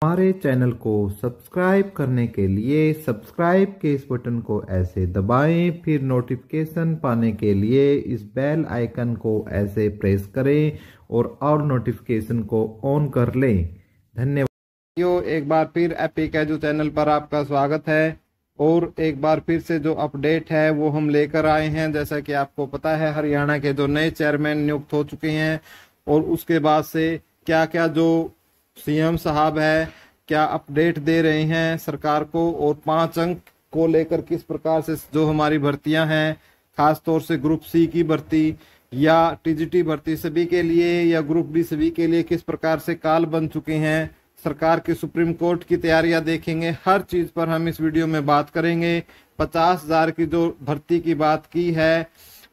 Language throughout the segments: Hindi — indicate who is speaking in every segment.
Speaker 1: हमारे चैनल को सब्सक्राइब करने के लिए सब्सक्राइब के इस बटन को ऐसे दबाएं, फिर नोटिफिकेशन पाने के लिए इस बेल आइकन को ऐसे प्रेस करें और ऑल नोटिफिकेशन को ऑन कर लें। धन्यवाद। एक बार फिर एपिक एजू चैनल पर आपका स्वागत है और एक बार फिर से जो अपडेट है वो हम लेकर आए हैं। जैसा कि आपको पता है, हरियाणा के जो नए चेयरमैन नियुक्त हो चुके हैं और उसके बाद से क्या क्या जो सीएम साहब है क्या अपडेट दे रहे हैं सरकार को, और 5 अंक को लेकर किस प्रकार से जो हमारी भर्तियां हैं, खास तौर से ग्रुप सी की भर्ती या टीजीटी भर्ती सभी के लिए या ग्रुप बी सभी के लिए किस प्रकार से काल बन चुके हैं, सरकार की सुप्रीम कोर्ट की तैयारियां देखेंगे। हर चीज पर हम इस वीडियो में बात करेंगे। 50,000 की जो भर्ती की बात की है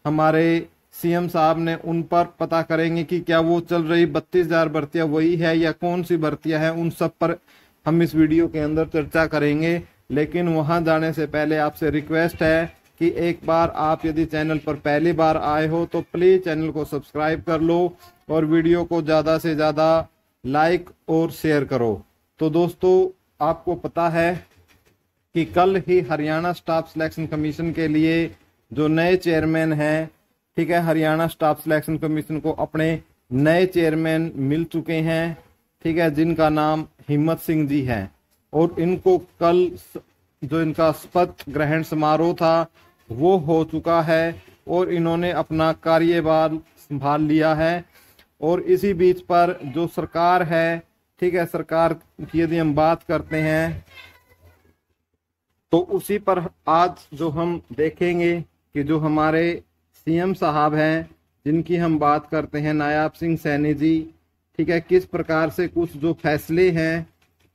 Speaker 1: हमारे सीएम साहब ने, उन पर पता करेंगे कि क्या वो चल रही 32,000 भर्तियां वही है या कौन सी भर्तियां हैं, उन सब पर हम इस वीडियो के अंदर चर्चा करेंगे। लेकिन वहां जाने से पहले आपसे रिक्वेस्ट है कि एक बार आप यदि चैनल पर पहली बार आए हो तो प्लीज चैनल को सब्सक्राइब कर लो और वीडियो को ज्यादा से ज्यादा लाइक और शेयर करो। तो दोस्तों, आपको पता है कि कल ही हरियाणा स्टाफ सिलेक्शन कमीशन के लिए जो नए चेयरमैन हैं, ठीक है, हरियाणा स्टाफ सिलेक्शन कमीशन को अपने नए चेयरमैन मिल चुके हैं, ठीक है, जिनका नाम हिम्मत सिंह जी है। और इनको कल जो इनका शपथ ग्रहण समारोह था वो हो चुका है और इन्होंने अपना कार्यभार संभाल लिया है। और इसी बीच पर जो सरकार है, ठीक है, सरकार की यदि हम बात करते हैं तो उसी पर आज जो हम देखेंगे कि जो हमारे सीएम साहब हैं जिनकी हम बात करते हैं, नायब सिंह सैनी जी, ठीक है, किस प्रकार से कुछ जो फैसले हैं,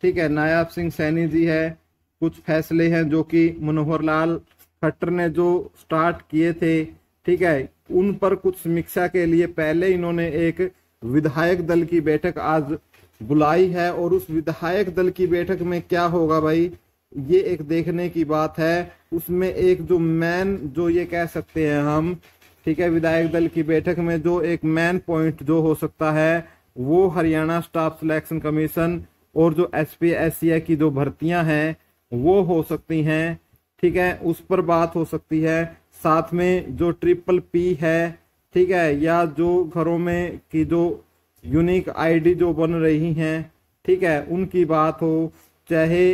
Speaker 1: ठीक है, नायब सिंह सैनी जी है, कुछ फैसले हैं जो कि मनोहर लाल खट्टर ने जो स्टार्ट किए थे, ठीक है, उन पर कुछ समीक्षा के लिए पहले इन्होंने एक विधायक दल की बैठक आज बुलाई है। और उस विधायक दल की बैठक में क्या होगा भाई, ये एक देखने की बात है। उसमें एक जो मैन जो ये कह सकते हैं हम, ठीक है, विधायक दल की बैठक में जो एक मैन पॉइंट जो हो सकता है वो हरियाणा स्टाफ सिलेक्शन कमीशन और जो एसपी एससीए की जो भर्तियां हैं वो हो सकती हैं, ठीक है, उस पर बात हो सकती है। साथ में जो ट्रिपल पी है, ठीक है, या जो घरों में की जो यूनिक आईडी जो बन रही हैं, ठीक है, उनकी बात हो, चाहे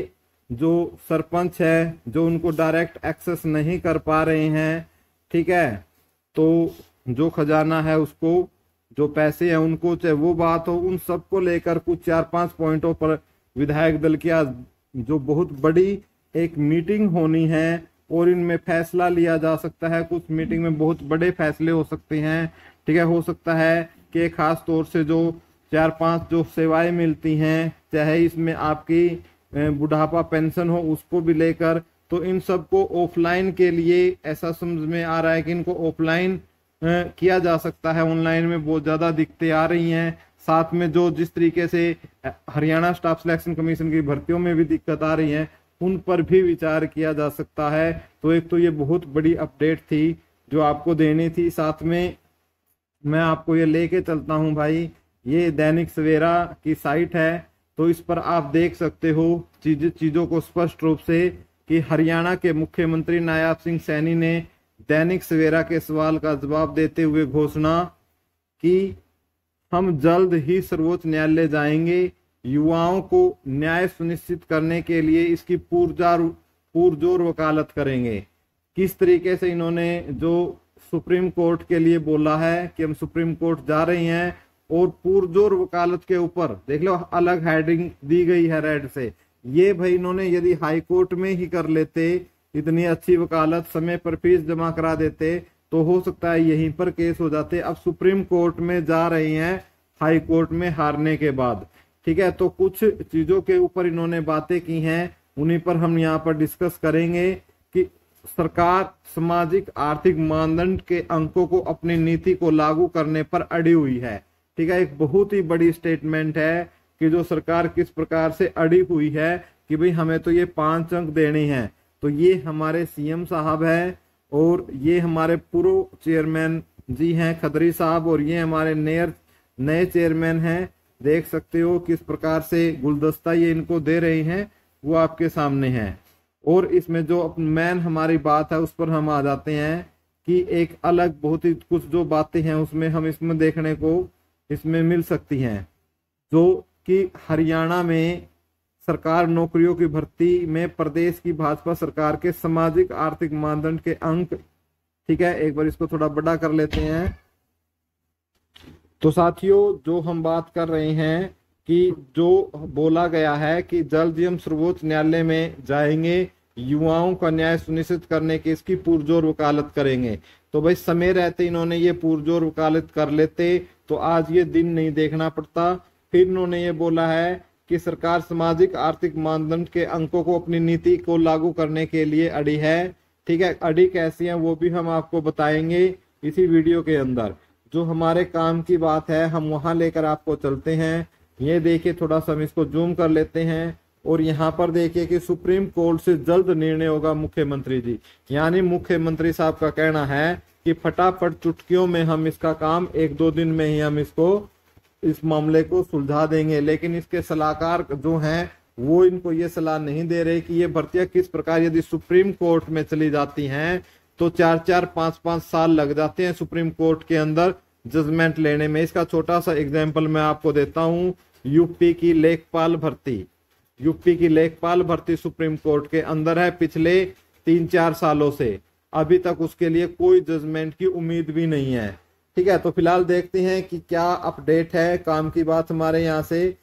Speaker 1: जो सरपंच है जो उनको डायरेक्ट एक्सेस नहीं कर पा रहे हैं, ठीक है, तो जो खजाना है उसको जो पैसे हैं उनको, चाहे वो बात हो, उन सबको लेकर कुछ 4-5 पॉइंटों पर विधायक दल की आज जो बहुत बड़ी एक मीटिंग होनी है और इनमें फैसला लिया जा सकता है। कुछ मीटिंग में बहुत बड़े फैसले हो सकते हैं, ठीक है, हो सकता है कि खास तौर से जो 4-5 जो सेवाएं मिलती हैं, चाहे इसमें आपकी बुढ़ापा पेंशन हो उसको भी लेकर, तो इन सबको ऑफलाइन के लिए ऐसा समझ में आ रहा है कि इनको ऑफलाइन किया जा सकता है। ऑनलाइन में बहुत ज्यादा दिक्कतें आ रही हैं। साथ में जो जिस तरीके से हरियाणा स्टाफ सिलेक्शन कमीशन की भर्तियों में भी दिक्कत आ रही है, उन पर भी विचार किया जा सकता है। तो एक तो ये बहुत बड़ी अपडेट थी जो आपको देनी थी। साथ में मैं आपको ये लेके चलता हूँ भाई, ये दैनिक सवेरा की साइट है, तो इस पर आप देख सकते हो चीजों को स्पष्ट रूप से कि हरियाणा के मुख्यमंत्री नायब सिंह सैनी ने दैनिक सवेरा के सवाल का जवाब देते हुए घोषणा कि हम जल्द ही सर्वोच्च न्यायालय जाएंगे, युवाओं को न्याय सुनिश्चित करने के लिए इसकी पुरजोर वकालत करेंगे। किस तरीके से इन्होंने जो सुप्रीम कोर्ट के लिए बोला है कि हम सुप्रीम कोर्ट जा रहे हैं, और पुरजोर वकालत के ऊपर देख लो अलग हेडिंग दी गई है रेड से। ये भाई इन्होंने यदि हाई कोर्ट में ही कर लेते, इतनी अच्छी वकालत, समय पर फीस जमा करा देते, तो हो सकता है यहीं पर केस हो जाते। अब सुप्रीम कोर्ट में जा रहे हैं हाई कोर्ट में हारने के बाद, ठीक है। तो कुछ चीजों के ऊपर इन्होंने बातें की हैं, उन्हीं पर हम यहाँ पर डिस्कस करेंगे कि सरकार सामाजिक आर्थिक मानदंड के अंकों को अपनी नीति को लागू करने पर अड़ी हुई है, ठीक है। एक बहुत ही बड़ी स्टेटमेंट है कि जो सरकार किस प्रकार से अड़ी हुई है कि भाई हमें तो ये 5 अंक देने हैं। तो ये हमारे सीएम साहब हैं और ये हमारे पूर्व चेयरमैन जी हैं खत्री साहब, और ये हमारे नए चेयरमैन हैं देख सकते हो किस प्रकार से गुलदस्ता ये इनको दे रहे हैं, वो आपके सामने है। और इसमें जो मेन हमारी बात है उस पर हम आ जाते हैं कि एक अलग बहुत ही कुछ जो बातें हैं उसमें हम इसमें देखने को इसमें मिल सकती हैं, जो कि हरियाणा में सरकार नौकरियों की भर्ती में प्रदेश की भाजपा सरकार के सामाजिक आर्थिक मानदंड के अंक, ठीक है, एक बार इसको थोड़ा बड़ा कर लेते हैं। तो साथियों जो हम बात कर रहे हैं कि जो बोला गया है कि जल्द ही हम सर्वोच्च न्यायालय में जाएंगे, युवाओं का न्याय सुनिश्चित करने की इसकी पुरजोर वकालत करेंगे। तो भाई समय रहते इन्होंने ये पुरजोर वकालत कर लेते तो आज ये दिन नहीं देखना पड़ता। फिर इन्होंने ये बोला है कि सरकार सामाजिक आर्थिक मानदंड के अंकों को अपनी नीति को लागू करने के लिए अड़ी है। ठीक है, अड़ी कैसी है वो भी हम आपको बताएंगे इसी वीडियो के अंदर। जो हमारे काम की बात है हम वहां लेकर आपको चलते हैं। ये देखिए, थोड़ा सा हम इसको जूम कर लेते हैं और यहाँ पर देखिए कि सुप्रीम कोर्ट से जल्द निर्णय होगा मुख्यमंत्री जी, यानी मुख्यमंत्री साहब का कहना है कि फटाफट चुटकियों में हम इसका काम 1-2 दिन में ही हम इसको इस मामले को सुलझा देंगे। लेकिन इसके सलाहकार जो हैं वो इनको ये सलाह नहीं दे रहे कि ये भर्तियां किस प्रकार यदि सुप्रीम कोर्ट में चली जाती हैं तो 4-4, 5-5 साल लग जाते हैं सुप्रीम कोर्ट के अंदर जजमेंट लेने में। इसका छोटा सा एग्जाम्पल मैं आपको देता हूँ। यूपी की लेखपाल भर्ती सुप्रीम कोर्ट के अंदर है पिछले 3-4 सालों से, अभी तक उसके लिए कोई जजमेंट की उम्मीद भी नहीं है। ठीक है, तो फिलहाल देखते हैं कि क्या अपडेट है। काम की बात हमारे यहाँ से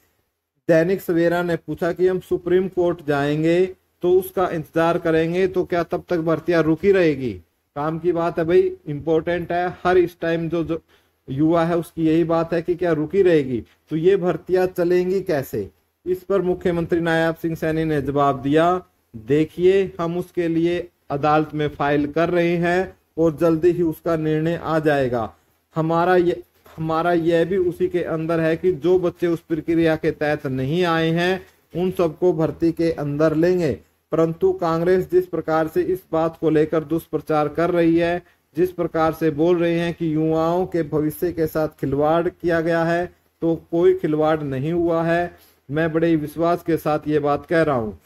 Speaker 1: दैनिक सवेरा ने पूछा कि हम सुप्रीम कोर्ट जाएंगे तो उसका इंतजार करेंगे तो क्या तब तक भर्तियां रुकी रहेगी। काम की बात है भाई, इंपॉर्टेंट है। हर इस टाइम जो युवा है उसकी यही बात है कि क्या रुकी रहेगी, तो ये भर्तियां चलेंगी कैसे। इस पर मुख्यमंत्री नायब सिंह सैनी ने जवाब दिया, देखिए हम उसके लिए अदालत में फाइल कर रहे हैं और जल्दी ही उसका निर्णय आ जाएगा। हमारा यह भी उसी के अंदर है कि जो बच्चे उस प्रक्रिया के तहत नहीं आए हैं उन सबको भर्ती के अंदर लेंगे। परंतु कांग्रेस जिस प्रकार से इस बात को लेकर दुष्प्रचार कर रही है, जिस प्रकार से बोल रहे हैं कि युवाओं के भविष्य के साथ खिलवाड़ किया गया है, तो कोई खिलवाड़ नहीं हुआ है। मैं बड़े विश्वास के साथ ये बात कह रहा हूँ।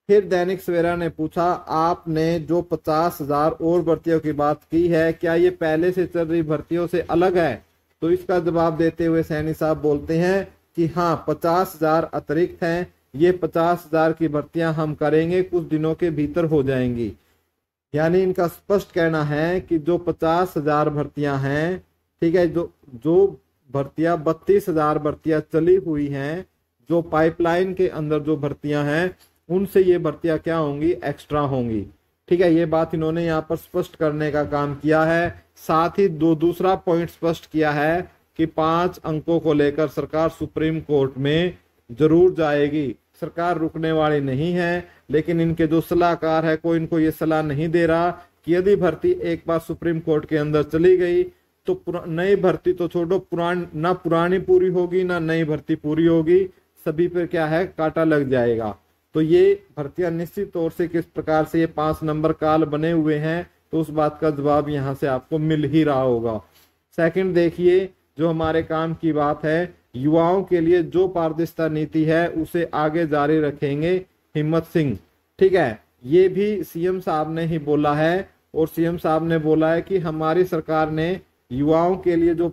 Speaker 1: फिर दैनिक सवेरा ने पूछा, आपने जो 50,000 और भर्तियों की बात की है, क्या ये पहले से चल रही भर्तियों से अलग है। तो इसका जवाब देते हुए सैनी साहब बोलते हैं कि हाँ, 50,000 अतिरिक्त हैं। ये 50,000 की भर्तियां हम करेंगे, कुछ दिनों के भीतर हो जाएंगी। यानी इनका स्पष्ट कहना है कि जो 50,000 भर्तियां हैं, ठीक है, जो भर्तियां 32,000 भर्तियां चली हुई हैं, जो पाइपलाइन के अंदर जो भर्तियां हैं उनसे ये भर्तियां क्या होंगी, एक्स्ट्रा होंगी। ठीक है, ये बात इन्होंने यहाँ पर स्पष्ट करने का काम किया है। साथ ही दूसरा पॉइंट स्पष्ट किया है कि 5 अंकों को लेकर सरकार सुप्रीम कोर्ट में जरूर जाएगी। सरकार रुकने वाली नहीं है, लेकिन इनके जो सलाहकार है कोई इनको ये सलाह नहीं दे रहा कि यदि भर्ती एक बार सुप्रीम कोर्ट के अंदर चली गई तो नई भर्ती तो छोड़ो, पुरानी पूरी होगी ना नई भर्ती पूरी होगी, सभी पे क्या है, कांटा लग जाएगा। तो ये भर्तियां निश्चित तौर से किस प्रकार से ये 5 नंबर काल बने हुए हैं, तो उस बात का जवाब यहाँ से आपको मिल ही रहा होगा। सेकंड देखिए, जो हमारे काम की बात है, युवाओं के लिए जो पारदर्शिता नीति है उसे आगे जारी रखेंगे हिम्मत सिंह। ठीक है, ये भी सीएम साहब ने ही बोला है और सीएम साहब ने बोला है कि हमारी सरकार ने युवाओं के लिए जो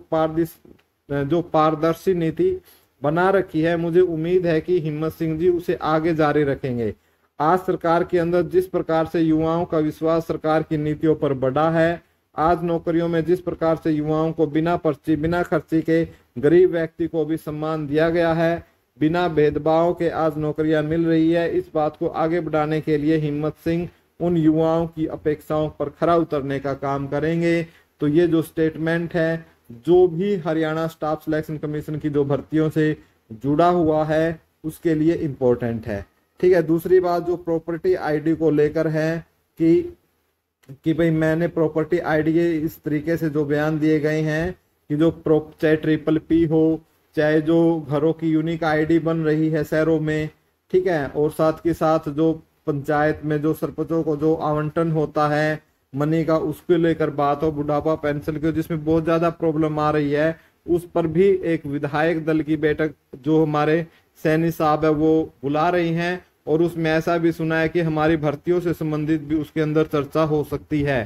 Speaker 1: पारदर्शी नीति बना रखी है, मुझे उम्मीद है कि हिम्मत सिंह जी उसे आगे जारी रखेंगे। आज सरकार के अंदर जिस प्रकार से युवाओं का विश्वास सरकार की नीतियों पर बढ़ा है, आज नौकरियों में जिस प्रकार से युवाओं को बिना पर्ची बिना खर्ची के गरीब व्यक्ति को भी सम्मान दिया गया है, बिना भेदभाव के आज नौकरियां मिल रही है, इस बात को आगे बढ़ाने के लिए हिम्मत सिंह उन युवाओं की अपेक्षाओं पर खरा उतरने का काम करेंगे। तो ये जो स्टेटमेंट है, जो भी हरियाणा स्टाफ सिलेक्शन कमीशन की जो भर्तियों से जुड़ा हुआ है उसके लिए इम्पोर्टेंट है। ठीक है, दूसरी बात जो प्रॉपर्टी आईडी को लेकर है कि भाई मैंने प्रॉपर्टी आईडी इस तरीके से जो बयान दिए गए हैं कि जो चाहे PPP हो, चाहे जो घरों की यूनिक आईडी बन रही है शहरों में, ठीक है, और साथ के साथ जो पंचायत में जो सरपंचों को जो आवंटन होता है मनी का, उसको लेकर बात हो, बुढ़ापा पेंशन की जिसमें बहुत ज्यादा प्रॉब्लम आ रही है, उस पर भी एक विधायक दल की बैठक जो हमारे सैनी साहब है वो बुला रही हैं, और उसमें ऐसा भी सुना है कि हमारी भर्तियों से संबंधित भी उसके अंदर चर्चा हो सकती है।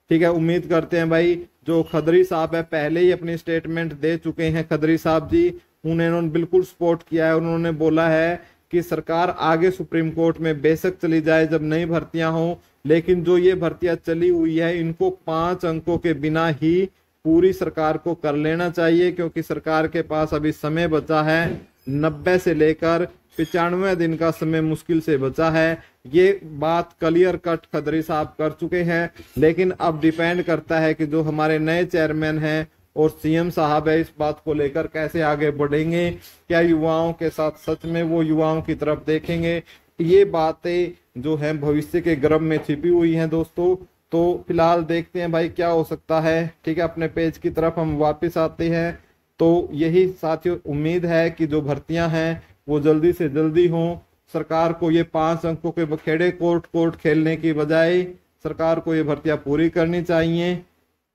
Speaker 1: ठीक है, उम्मीद करते हैं भाई। जो खदरी साहब है पहले ही अपनी स्टेटमेंट दे चुके हैं, खदरी साहब जी, उन्होंने बिल्कुल सपोर्ट किया है। उन्होंने बोला है कि सरकार आगे सुप्रीम कोर्ट में बेशक चली जाए जब नई भर्तियां हो, लेकिन जो ये भर्तियां चली हुई है इनको 5 अंकों के बिना ही पूरी सरकार को कर लेना चाहिए, क्योंकि सरकार के पास अभी समय बचा है 90 से लेकर 95 दिन का समय मुश्किल से बचा है। ये बात क्लियर कट खदरी साहब कर चुके हैं, लेकिन अब डिपेंड करता है कि जो हमारे नए चेयरमैन हैं और सीएम साहब है इस बात को लेकर कैसे आगे बढ़ेंगे। क्या युवाओं के साथ सच में वो युवाओं की तरफ देखेंगे? ये बातें जो है भविष्य के गर्भ में छिपी हुई हैं दोस्तों। तो फिलहाल देखते हैं भाई क्या हो सकता है। ठीक है, अपने पेज की तरफ हम वापस आते हैं। तो यही साथियों उम्मीद है कि जो भर्तियां हैं वो जल्दी से जल्दी हों। सरकार को ये 5 अंकों के बखेड़े कोर्ट खेलने की बजाय सरकार को ये भर्तियां पूरी करनी चाहिए।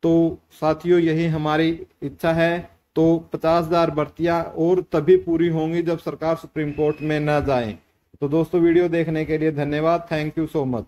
Speaker 1: तो साथियों यही हमारी इच्छा है। तो 50,000 भर्तियां और तभी पूरी होंगी जब सरकार सुप्रीम कोर्ट में न जाए। तो दोस्तों वीडियो देखने के लिए धन्यवाद। Thank you so much.